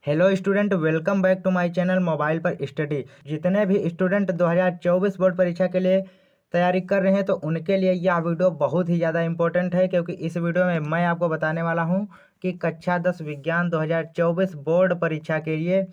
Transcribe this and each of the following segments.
Hello student, welcome back to my channel mobile पर study. जितने भी स्टूडेंट 2024 बोर्ड परीक्षा के लिए तैयारी कर रहे हैं तो उनके लिए यह वीडियो बहुत ही ज़्यादा इंपॉर्टेंट है, क्योंकि इस वीडियो में मैं आपको बताने वाला हूं कि कक्षा 10 विज्ञान 2024 बोर्ड परीक्षा के लिए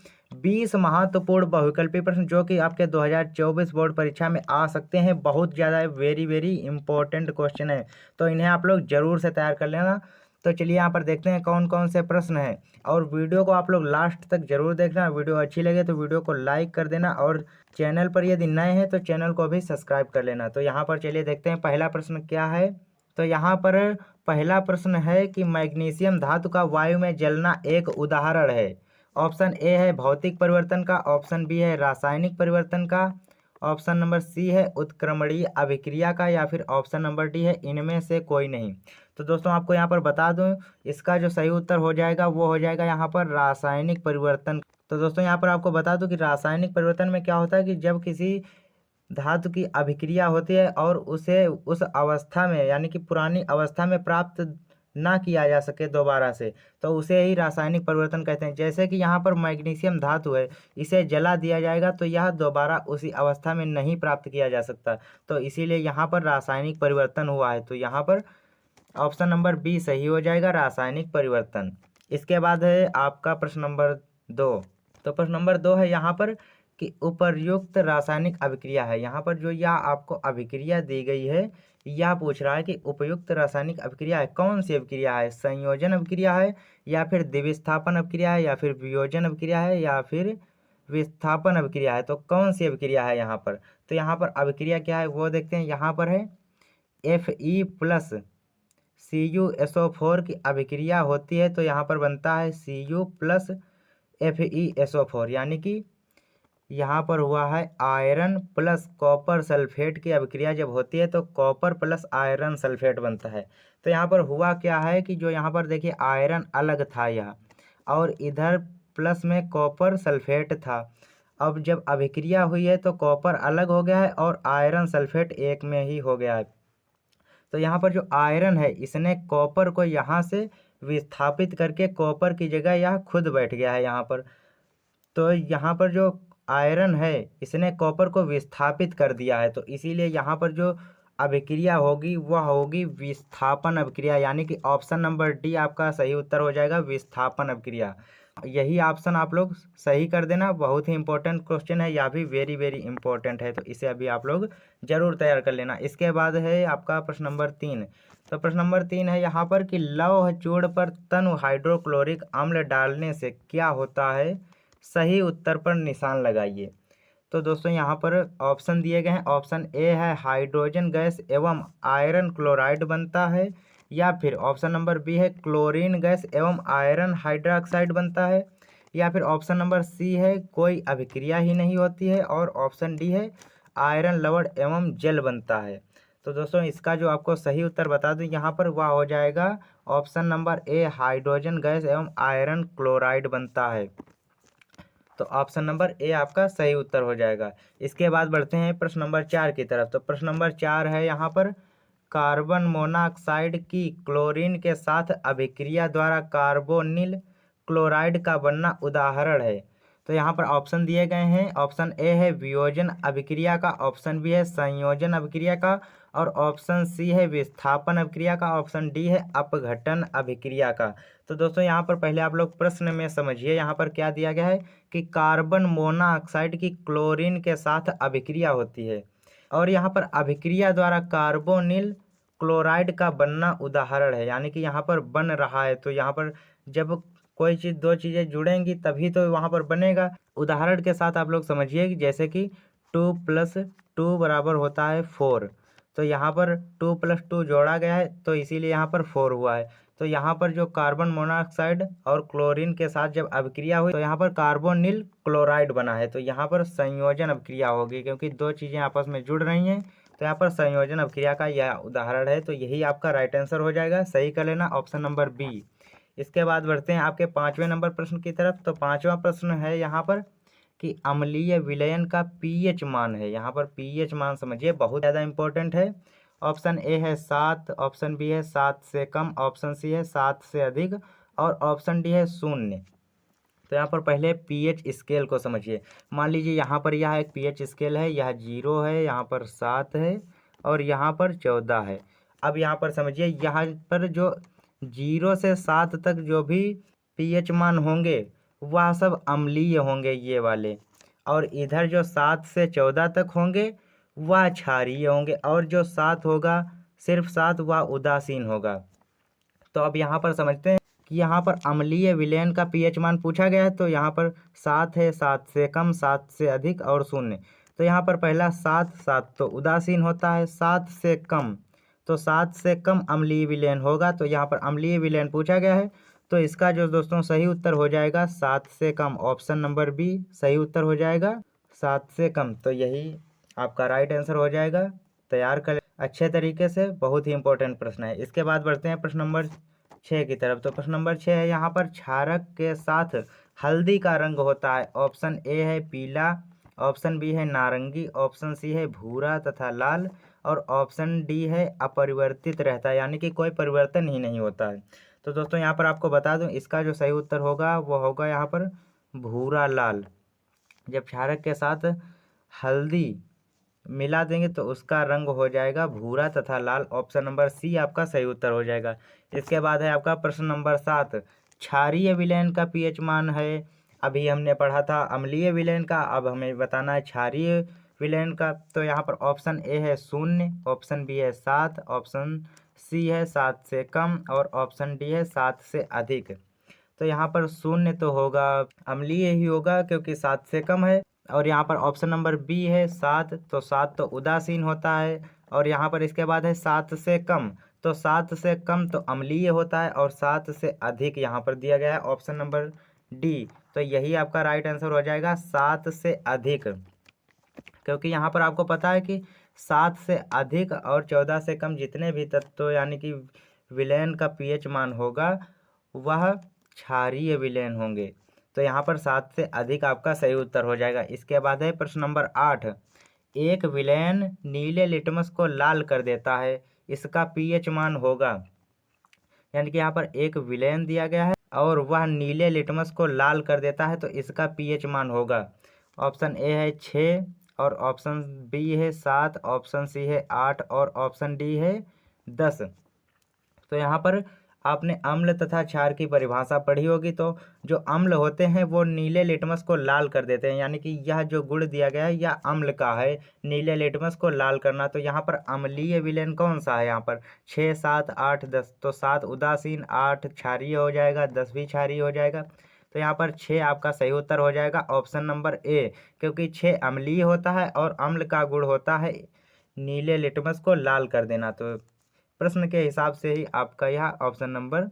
20 महत्वपूर्ण बहुविकल्पी प्रश्न जो कि आपके 2024 बोर्ड परीक्षा में आ सकते हैं। बहुत ज़्यादा वेरी वेरी इंपॉर्टेंट क्वेश्चन है, तो इन्हें आप लोग ज़रूर से तैयार कर लेना। तो चलिए यहाँ पर देखते हैं कौन कौन से प्रश्न हैं, और वीडियो को आप लोग लास्ट तक जरूर देखना। वीडियो अच्छी लगे तो वीडियो को लाइक कर देना, और चैनल पर यदि नए हैं तो चैनल को भी सब्सक्राइब कर लेना। तो यहाँ पर चलिए देखते हैं पहला प्रश्न क्या है। तो यहाँ पर पहला प्रश्न है कि मैग्नीशियम धातु का वायु में जलना एक उदाहरण है। ऑप्शन ए है भौतिक परिवर्तन का, ऑप्शन बी है रासायनिक परिवर्तन का, ऑप्शन नंबर सी है उत्क्रमणीय अभिक्रिया का, या फिर ऑप्शन नंबर डी है इनमें से कोई नहीं। तो दोस्तों आपको यहाँ पर बता दूं, इसका जो सही उत्तर हो जाएगा वो हो जाएगा यहाँ पर रासायनिक परिवर्तन। तो दोस्तों यहाँ पर आपको बता दूं कि रासायनिक परिवर्तन में क्या होता है कि जब किसी धातु की अभिक्रिया होती है और उसे उस अवस्था में यानी कि पुरानी अवस्था में प्राप्त ना किया जा सके दोबारा से, तो उसे ही रासायनिक परिवर्तन कहते हैं। जैसे कि यहाँ पर मैग्नीशियम धातु है, इसे जला दिया जाएगा तो यह दोबारा उसी अवस्था में नहीं प्राप्त किया जा सकता, तो इसीलिए यहाँ पर रासायनिक परिवर्तन हुआ है। तो यहाँ पर ऑप्शन नंबर बी सही हो जाएगा, रासायनिक परिवर्तन। इसके बाद है आपका प्रश्न नंबर 2। तो प्रश्न नंबर 2 है यहाँ पर कि उपर्युक्त रासायनिक अभिक्रिया है। यहाँ पर जो यह आपको अभिक्रिया दी गई है, यह पूछ रहा है कि उपयुक्त रासायनिक अभिक्रिया है, कौन सी अभिक्रिया है। संयोजन अभिक्रिया है, या फिर द्विविस्थापन अभिक्रिया है, या फिर वियोजन अभिक्रिया है, या फिर विस्थापन अभिक्रिया है। तो कौन सी अभिक्रिया है यहाँ पर। तो यहाँ पर अभिक्रिया क्या है वो देखते हैं। यहाँ पर है Fe+ CuSO4 की अभिक्रिया होती है, तो यहाँ पर बनता है Cu+FeSO4, यानी कि यहाँ पर हुआ है आयरन प्लस कॉपर सल्फेट की अभिक्रिया जब होती है तो कॉपर प्लस आयरन सल्फेट बनता है। तो यहाँ पर हुआ क्या है कि जो यहाँ पर देखिए आयरन अलग था यहाँ, और इधर प्लस में कॉपर सल्फेट था। अब जब अभिक्रिया हुई है तो कॉपर अलग हो गया है और आयरन सल्फेट एक में ही हो गया है। तो यहाँ पर जो आयरन है इसने कॉपर को यहाँ से विस्थापित करके कॉपर की जगह यह खुद बैठ गया है यहाँ पर। तो यहाँ पर जो आयरन है इसने कॉपर को विस्थापित कर दिया है, तो इसीलिए यहाँ पर जो अभिक्रिया होगी वह होगी विस्थापन अभिक्रिया, यानी कि ऑप्शन नंबर डी आपका सही उत्तर हो जाएगा, विस्थापन अभिक्रिया। यही ऑप्शन आप लोग सही कर देना। बहुत ही इंपॉर्टेंट क्वेश्चन है, यह भी वेरी वेरी इंपॉर्टेंट है, तो इसे अभी आप लोग जरूर तैयार कर लेना। इसके बाद है आपका प्रश्न नंबर 3। तो प्रश्न नंबर 3 है यहाँ पर कि लौह चूर्ण पर तनु हाइड्रोक्लोरिक अम्ल डालने से क्या होता है। सही उत्तर पर निशान लगाइए। तो दोस्तों यहाँ पर ऑप्शन दिए गए हैं। ऑप्शन ए है हाइड्रोजन गैस एवं आयरन क्लोराइड बनता है, या फिर ऑप्शन नंबर बी है क्लोरीन गैस एवं आयरन हाइड्रोक्साइड बनता है, या फिर ऑप्शन नंबर सी है कोई अभिक्रिया ही नहीं होती है, और ऑप्शन डी है आयरन लवण एवं जल बनता है। तो दोस्तों इसका जो आपको सही उत्तर बता दूं यहाँ पर वह हो जाएगा option number A hydrogen gas एवं आयरन क्लोराइड बनता है। तो ऑप्शन नंबर ए आपका सही उत्तर हो जाएगा। इसके बाद बढ़ते हैं प्रश्न नंबर 4 की तरफ। तो प्रश्न नंबर 4 है यहाँ पर कार्बन मोनोऑक्साइड की क्लोरीन के साथ अभिक्रिया द्वारा कार्बोनिल क्लोराइड का बनना उदाहरण है। तो यहाँ पर ऑप्शन दिए गए हैं। ऑप्शन ए है वियोजन अभिक्रिया का, ऑप्शन बी है संयोजन अभिक्रिया का, और ऑप्शन सी है विस्थापन अभिक्रिया का, ऑप्शन डी है अपघटन अभिक्रिया का। तो दोस्तों यहाँ पर पहले आप लोग प्रश्न में समझिए, यहाँ पर क्या दिया गया है कि कार्बन मोनोऑक्साइड की क्लोरीन के साथ अभिक्रिया होती है, और यहाँ पर अभिक्रिया द्वारा कार्बोनिल क्लोराइड का बनना उदाहरण है, यानी कि यहाँ पर बन रहा है। तो यहाँ पर जब कोई चीज़ दो चीज़ें जुड़ेंगी तभी तो वहाँ पर बनेगा। उदाहरण के साथ आप लोग समझिए कि जैसे कि 2+2 बराबर होता है 4, तो यहाँ पर 2+2 जोड़ा गया है तो इसीलिए यहाँ पर 4 हुआ है। तो यहाँ पर जो कार्बन मोनोऑक्साइड और क्लोरीन के साथ जब अभिक्रिया हुई तो यहाँ पर कार्बोनिल क्लोराइड बना है, तो यहाँ पर संयोजन अभिक्रिया होगी, क्योंकि दो चीज़ें आपस में जुड़ रही हैं, तो यहाँ पर संयोजन अभिक्रिया का यह उदाहरण है। तो यही आपका राइट आंसर हो जाएगा, सही कर लेना ऑप्शन नंबर बी। इसके बाद बढ़ते हैं आपके 5वें नंबर प्रश्न की तरफ। तो 5वां प्रश्न है यहाँ पर कि अम्लीय विलयन का पीएच मान है। यहाँ पर पीएच मान समझिए, बहुत ज़्यादा इंपॉर्टेंट है। ऑप्शन ए है 7, ऑप्शन बी है 7 से कम, ऑप्शन सी है 7 से अधिक, और ऑप्शन डी है 0। तो यहाँ पर पहले पीएच स्केल को समझिए। मान लीजिए यहाँ पर यह एक पीएच स्केल है, यह 0 है, यहाँ पर 7 है और यहाँ पर 14 है। अब यहाँ पर समझिए, यहाँ पर जो 0 से 7 तक जो भी पीएच मान होंगे वह सब अम्लीय होंगे, ये वाले। और इधर जो 7 से 14 तक होंगे वह क्षारीय होंगे, और जो 7 होगा, सिर्फ 7, वह उदासीन होगा। तो अब यहाँ पर समझते हैं कि यहाँ पर अम्लीय विलयन का पीएच मान पूछा गया है। तो यहाँ पर 7 है, 7 से कम, 7 से अधिक और 0। तो यहाँ पर पहला 7, 7 तो उदासीन होता है, 7 से कम, तो 7 से कम अम्लीय विलयन होगा। तो यहाँ पर अम्लीय विलयन पूछा गया है, तो इसका जो दोस्तों सही उत्तर हो जाएगा 7 से कम। ऑप्शन नंबर बी सही उत्तर हो जाएगा, 7 से कम। तो यही आपका राइट आंसर हो जाएगा। तैयार कर अच्छे तरीके से, बहुत ही इंपॉर्टेंट प्रश्न है। इसके बाद बढ़ते हैं प्रश्न नंबर 6 की तरफ। तो प्रश्न नंबर 6 है, यहाँ पर क्षारक के साथ हल्दी का रंग होता है। ऑप्शन ए है पीला, ऑप्शन बी है नारंगी, ऑप्शन सी है भूरा तथा लाल, और ऑप्शन डी है अपरिवर्तित रहता है, यानी कि कोई परिवर्तन ही नहीं होता है। तो दोस्तों यहाँ पर आपको बता दूं, इसका जो सही उत्तर होगा वो होगा यहाँ पर भूरा लाल। जब क्षारक के साथ हल्दी मिला देंगे तो उसका रंग हो जाएगा भूरा तथा लाल। ऑप्शन नंबर सी आपका सही उत्तर हो जाएगा। इसके बाद है आपका प्रश्न नंबर 7, क्षारीय विलयन का पीएच मान है। अभी हमने पढ़ा था अम्लीय विलयन का, अब हमें बताना है क्षारीय विलयन का। तो यहाँ पर ऑप्शन ए है 0, ऑप्शन बी है 7, ऑप्शन सी है 7 से कम, और ऑप्शन डी है 7 से अधिक। तो यहाँ पर 0 तो होगा, अम्लीय ही होगा क्योंकि 7 से कम है। और यहाँ पर ऑप्शन नंबर बी है 7, तो 7 तो उदासीन होता है। और यहाँ पर इसके बाद है 7 से कम, तो 7 से कम तो अम्लीय होता है, और 7 से अधिक यहाँ पर दिया गया है ऑप्शन नंबर डी। तो यही आपका राइट आंसर हो जाएगा, 7 से अधिक। क्योंकि यहाँ पर आपको पता है कि 7 से अधिक और 14 से कम जितने भी तत्व यानी कि विलयन का पीएच मान होगा वह क्षारीय विलयन होंगे। तो यहाँ पर 7 से अधिक आपका सही उत्तर हो जाएगा। इसके बाद है प्रश्न नंबर 8, एक विलयन नीले लिटमस को लाल कर देता है, इसका पीएच मान होगा। यानी कि यहाँ पर एक विलयन दिया गया है और वह नीले लिटमस को लाल कर देता है, तो इसका पीएच मान होगा। ऑप्शन ए है 6, और ऑप्शन बी है 7, ऑप्शन सी है 8, और ऑप्शन डी है 10। तो यहाँ पर आपने अम्ल तथा क्षार की परिभाषा पढ़ी होगी। तो जो अम्ल होते हैं वो नीले लिटमस को लाल कर देते हैं, यानी कि यह जो गुण दिया गया है यह अम्ल का है, नीले लिटमस को लाल करना। तो यहाँ पर अम्लीय विलयन कौन सा है? यहाँ पर 6, 7, 8, 10। तो 7 उदासीन, 8 क्षारीय हो जाएगा, 10 भी क्षारीय हो जाएगा। तो यहाँ पर 6 आपका सही उत्तर हो जाएगा, ऑप्शन नंबर ए। क्योंकि 6 अम्लीय होता है और अम्ल का गुण होता है नीले लिटमस को लाल कर देना। तो प्रश्न के हिसाब से ही आपका यह ऑप्शन नंबर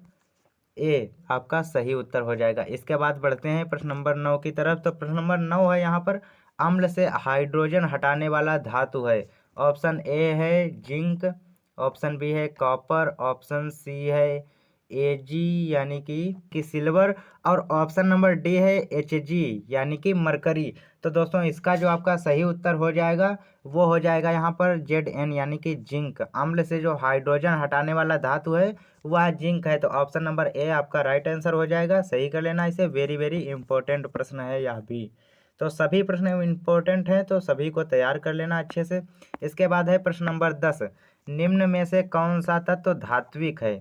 ए आपका सही उत्तर हो जाएगा। इसके बाद बढ़ते हैं प्रश्न नंबर 9 की तरफ। तो प्रश्न नंबर 9 है, यहाँ पर अम्ल से हाइड्रोजन हटाने वाला धातु है। ऑप्शन ए है जिंक, ऑप्शन बी है कॉपर, ऑप्शन सी है Ag यानी कि सिल्वर, और ऑप्शन नंबर डी है Hg यानी कि मरकरी। तो दोस्तों इसका जो आपका सही उत्तर हो जाएगा वो हो जाएगा यहाँ पर Zn यानी कि जिंक। अम्ल से जो हाइड्रोजन हटाने वाला धातु है वह जिंक है। तो ऑप्शन नंबर ए आपका राइट आंसर हो जाएगा। सही कर लेना इसे, वेरी वेरी इंपॉर्टेंट प्रश्न है यह भी। तो सभी प्रश्न इंपॉर्टेंट हैं, तो सभी को तैयार कर लेना अच्छे से। इसके बाद है प्रश्न नंबर 10, निम्न में से कौन सा तत्व धात्विक है?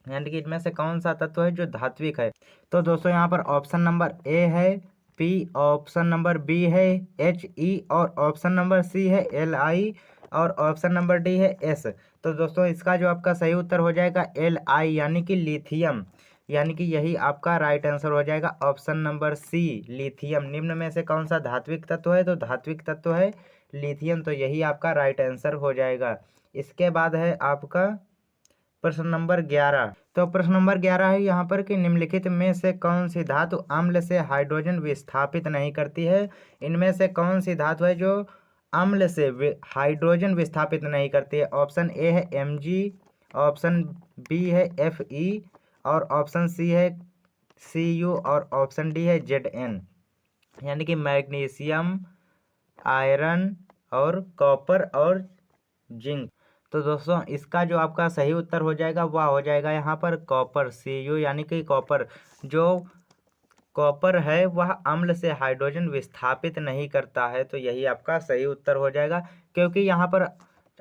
यानी कि इनमें से कौन सा तत्व है जो धात्विक है? तो दोस्तों यहाँ पर ऑप्शन नंबर ए है पी, ऑप्शन नंबर बी है He, और ऑप्शन नंबर सी है Li, और ऑप्शन नंबर डी है S। तो दोस्तों इसका जो आपका सही उत्तर हो जाएगा Li यानी कि लिथियम। यानी कि यही आपका राइट आंसर हो जाएगा, ऑप्शन नंबर सी लिथियम। निम्न में से कौन सा धात्विक तत्व है? तो धात्विक तत्व है लिथियम। तो यही आपका राइट आंसर हो जाएगा। इसके बाद है आपका प्रश्न नंबर 11। तो प्रश्न नंबर 11 है यहाँ पर कि निम्नलिखित में से कौन सी धातु अम्ल से हाइड्रोजन विस्थापित नहीं करती है? इनमें से कौन सी धातु है जो अम्ल से हाइड्रोजन विस्थापित नहीं करती है? ऑप्शन ए है Mg, ऑप्शन बी है Fe, और ऑप्शन सी है Cu, और ऑप्शन डी है Zn। यानी कि मैग्नीशियम, आयरन और कॉपर और जिंक। तो दोस्तों इसका जो आपका सही उत्तर हो जाएगा वह हो जाएगा यहाँ पर कॉपर, Cu यानी कि कॉपर। जो कॉपर है वह अम्ल से हाइड्रोजन विस्थापित नहीं करता है। तो यही आपका सही उत्तर हो जाएगा, क्योंकि यहाँ पर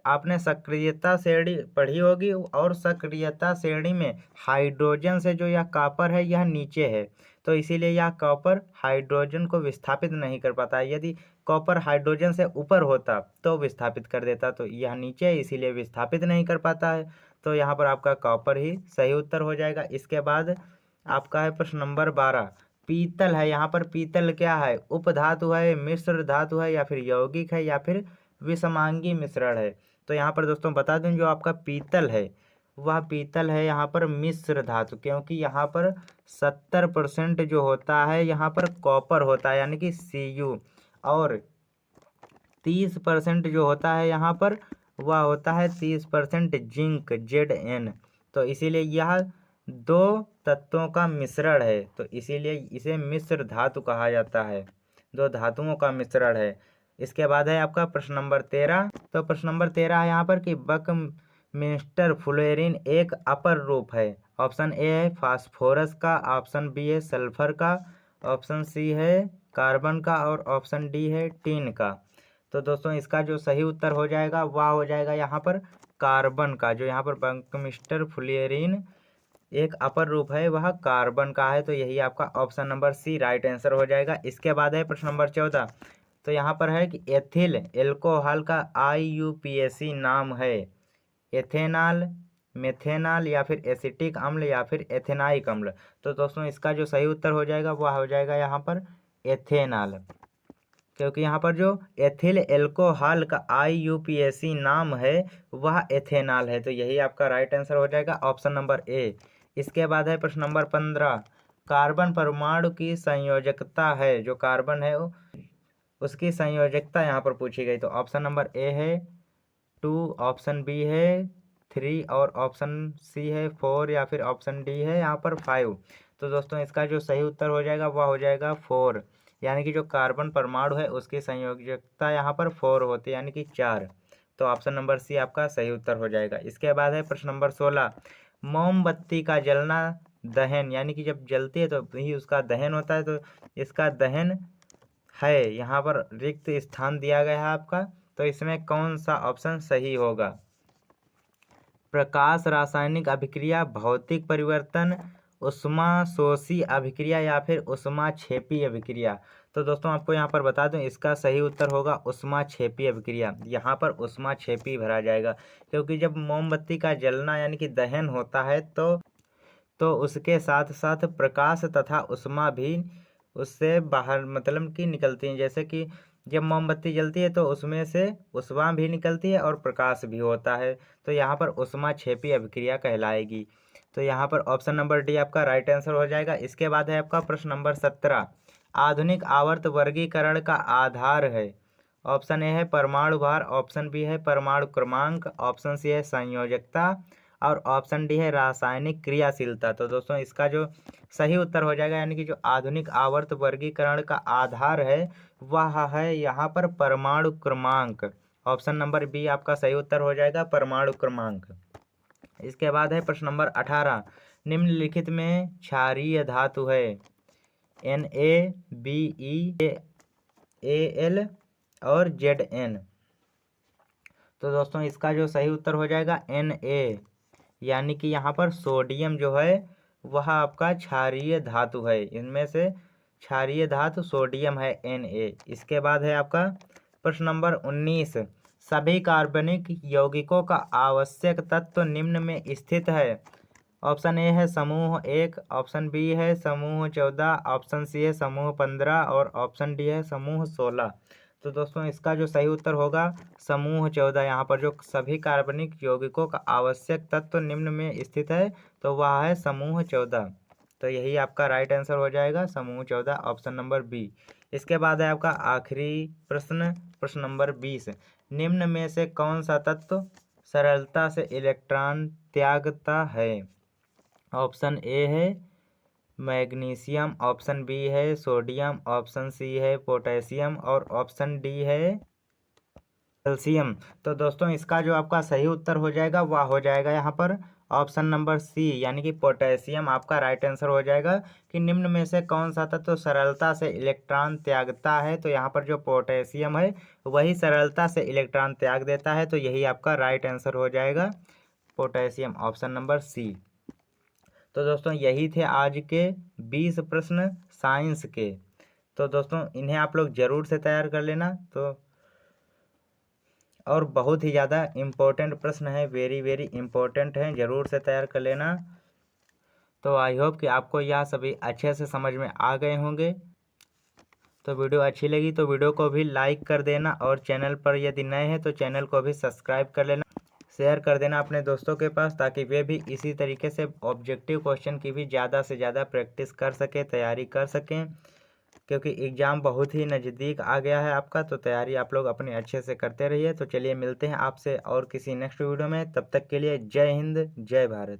आपने सक्रियता श्रेणी पढ़ी होगी और सक्रियता श्रेणी में हाइड्रोजन से जो यह कॉपर है यह नीचे है, तो इसीलिए यह कॉपर हाइड्रोजन को विस्थापित नहीं कर पाता है। यदि कॉपर हाइड्रोजन से ऊपर होता तो विस्थापित कर देता, तो यह नीचे है इसीलिए विस्थापित नहीं कर पाता है। तो यहाँ पर आपका कॉपर ही सही उत्तर हो जाएगा। इसके बाद आपका है प्रश्न नंबर 12, पीतल है। यहाँ पर पीतल क्या है? उपधातु है, मिश्र धातु है, या फिर यौगिक है, या फिर विषमांगी मिश्रण है। तो यहाँ पर दोस्तों बता दूं, जो आपका पीतल है वह पीतल है यहाँ पर मिश्र धातु, क्योंकि यहाँ पर 70% जो होता है यहाँ पर कॉपर होता है यानी कि Cu, और 30% जो होता है यहाँ पर वह होता है 30% जिंक Zn। तो इसीलिए यह दो तत्वों का मिश्रण है, तो इसीलिए इसे मिश्र धातु कहा जाता है, दो धातुओं का मिश्रण है। इसके बाद है आपका प्रश्न नंबर 13। तो प्रश्न नंबर 13 है यहाँ पर कि बकमिंस्टर फ्लोरीन एक अपर रूप है। ऑप्शन ए है फास्फोरस का, ऑप्शन बी है सल्फर का, ऑप्शन सी है कार्बन का, और ऑप्शन डी है टीन का। तो दोस्तों इसका जो सही उत्तर हो जाएगा वह हो जाएगा यहाँ पर कार्बन का। जो यहाँ पर बकमिंस्टर फ्लोरीन एक अपर रूप है वह कार्बन का है, तो यही आपका option number C right answer हो जाएगा। इसके बाद है प्रश्न नंबर 14। तो यहाँ पर है कि एथिल एल्कोहल का IUPAC नाम है। एथेनॉल, मेथेनॉल, या फिर एसिटिक अम्ल, या फिर एथेनाइक अम्ल। तो दोस्तों इसका जो सही उत्तर हो जाएगा वह हो जाएगा यहाँ पर एथेनॉल, क्योंकि यहाँ पर जो एथिल एल्कोहल का IUPAC नाम है वह एथेनॉल है। तो यही आपका राइट आंसर हो जाएगा ऑप्शन नंबर ए। इसके बाद है प्रश्न नंबर 15, कार्बन परमाणु की संयोजकता है। जो कार्बन है उसकी संयोजकता यहाँ पर पूछी गई। तो ऑप्शन नंबर ए है 2, ऑप्शन बी है 3, और ऑप्शन सी है 4, या फिर ऑप्शन डी है यहाँ पर 5। तो दोस्तों इसका जो सही उत्तर हो जाएगा वह हो जाएगा 4, यानी कि जो कार्बन परमाणु है उसकी संयोजकता यहाँ पर 4 होती है, यानी कि 4। तो ऑप्शन नंबर सी आपका सही उत्तर हो जाएगा। इसके बाद है प्रश्न नंबर 16, मोमबत्ती का जलना दहन, यानी कि जब जलती है तो ही उसका दहन होता है, तो इसका दहन है यहाँ पर रिक्त स्थान दिया गया है आपका। तो इसमें कौन सा ऑप्शन सही होगा? प्रकाश रासायनिक अभिक्रिया, भौतिक परिवर्तन, उष्माशोषी अभिक्रिया, या फिर उष्माक्षेपी अभिक्रिया। तो दोस्तों आपको यहाँ पर बता दूं इसका सही उत्तर होगा उष्माक्षेपी अभिक्रिया। यहाँ पर उष्माक्षेपी भरा जाएगा, क्योंकि जब मोमबत्ती का जलना यानी कि दहन होता है तो उसके साथ साथ प्रकाश तथा उष्मा भी उससे बाहर मतलब कि निकलती हैं। जैसे कि जब मोमबत्ती जलती है तो उसमें से उष्मा भी निकलती है और प्रकाश भी होता है, तो यहाँ पर उष्माक्षेपी अभिक्रिया कहलाएगी। तो यहाँ पर ऑप्शन नंबर डी आपका राइट आंसर हो जाएगा। इसके बाद है आपका प्रश्न नंबर 17, आधुनिक आवर्त वर्गीकरण का आधार है। ऑप्शन ए है परमाणु भार, ऑप्शन बी है परमाणु क्रमांक, ऑप्शन सी है संयोजकता, और ऑप्शन डी है रासायनिक क्रियाशीलता। तो दोस्तों इसका जो सही उत्तर हो जाएगा, यानी कि जो आधुनिक आवर्त वर्गीकरण का आधार है वह है यहाँ पर परमाणु क्रमांक। ऑप्शन नंबर बी आपका सही उत्तर हो जाएगा परमाणु क्रमांक। इसके बाद है प्रश्न नंबर 18, निम्नलिखित में क्षारीय धातु है NaBeAl और Zn। तो दोस्तों इसका जो सही उत्तर हो जाएगा Na, यानी कि यहाँ पर सोडियम जो है वह आपका क्षारीय धातु है। इनमें से क्षारीय धातु सोडियम है Na। इसके बाद है आपका प्रश्न नंबर 19, सभी कार्बनिक यौगिकों का आवश्यक तत्व निम्न में स्थित है। ऑप्शन ए है समूह 1, ऑप्शन बी है समूह 14, ऑप्शन सी है समूह 15, और ऑप्शन डी है समूह 16। तो दोस्तों इसका जो सही उत्तर होगा समूह 14। यहाँ पर जो सभी कार्बनिक यौगिकों का आवश्यक तत्व निम्न में स्थित है तो वह है समूह 14। तो यही आपका राइट आंसर हो जाएगा समूह 14, ऑप्शन नंबर बी। इसके बाद है आपका आखिरी प्रश्न, प्रश्न नंबर 20, निम्न में से कौन सा तत्व सरलता से इलेक्ट्रॉन त्यागता है? ऑप्शन ए है मैग्नीशियम, ऑप्शन बी है सोडियम, ऑप्शन सी है पोटेशियम, और ऑप्शन डी है कैल्शियम। तो दोस्तों इसका जो आपका सही उत्तर हो जाएगा वह हो जाएगा यहाँ पर ऑप्शन नंबर सी यानी कि पोटेशियम आपका राइट आंसर हो जाएगा कि निम्न में से कौन सा तत्व तो सरलता से इलेक्ट्रॉन त्यागता है। तो यहाँ पर जो पोटेशियम है वही सरलता से इलेक्ट्रॉन त्याग देता है, तो यही आपका राइट आंसर हो जाएगा पोटेशियम, ऑप्शन नंबर सी। तो दोस्तों यही थे आज के 20 प्रश्न साइंस के। तो दोस्तों इन्हें आप लोग ज़रूर से तैयार कर लेना। तो और बहुत ही ज़्यादा इम्पोर्टेंट प्रश्न है, वेरी वेरी इम्पोर्टेंट है, ज़रूर से तैयार कर लेना। तो आई होप कि आपको यह सभी अच्छे से समझ में आ गए होंगे। तो वीडियो अच्छी लगी तो वीडियो को भी लाइक कर देना, और चैनल पर यदि नए हैं तो चैनल को भी सब्सक्राइब कर लेना, शेयर कर देना अपने दोस्तों के पास, ताकि वे भी इसी तरीके से ऑब्जेक्टिव क्वेश्चन की भी ज़्यादा से ज़्यादा प्रैक्टिस कर सकें, तैयारी कर सकें, क्योंकि एग्ज़ाम बहुत ही नज़दीक आ गया है आपका। तो तैयारी आप लोग अपने अच्छे से करते रहिए। तो चलिए मिलते हैं आपसे और किसी नेक्स्ट वीडियो में, तब तक के लिए जय हिंद, जय भारत।